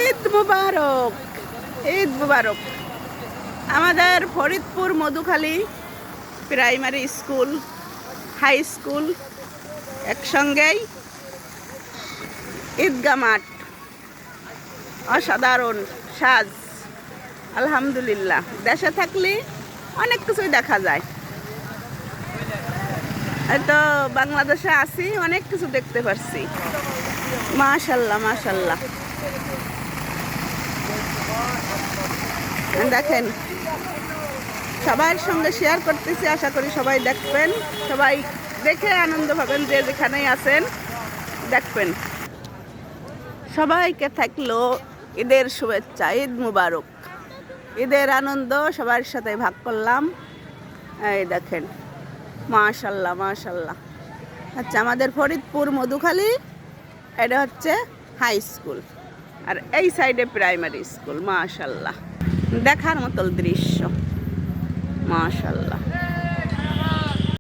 ঈদ মুবারক, ঈদ মুবারক। আমাদের Faridpur Madhukhali primary school, high school একসঙ্গেই ঈদগাহ মাঠ, অসাধারণ সাজ। আলহামদুলিল্লাহ, দেশে থাকলে অনেক কিছুই দেখা যায়। তো বাংলাদেশে আছি, অনেক কিছু দেখতে পারছি। মাশাল্লাহ মাশাল্লাহ। দেখেন, সবার সঙ্গে শেয়ার করতেছি, আশা করি সবাই দেখবেন, সবাই দেখে আনন্দ পাবেন, যে যেখানেই আছেন দেখবেন। সবাইকে থাকলো ঈদের শুভেচ্ছা, ঈদ মুবারক। ঈদের আনন্দ সবার সাথে ভাগ করলাম। এই দেখেন, মাশাল্লাহ মাশাল্লাহ। আচ্ছা, আমাদের ফরিদপুর মধুখালী, এটা হচ্ছে হাই স্কুল, আর এই সাইডে প্রাইমারি স্কুল। মাশাল্লাহ, দেখার মতো দৃশ্য। মাশাল্লাহ।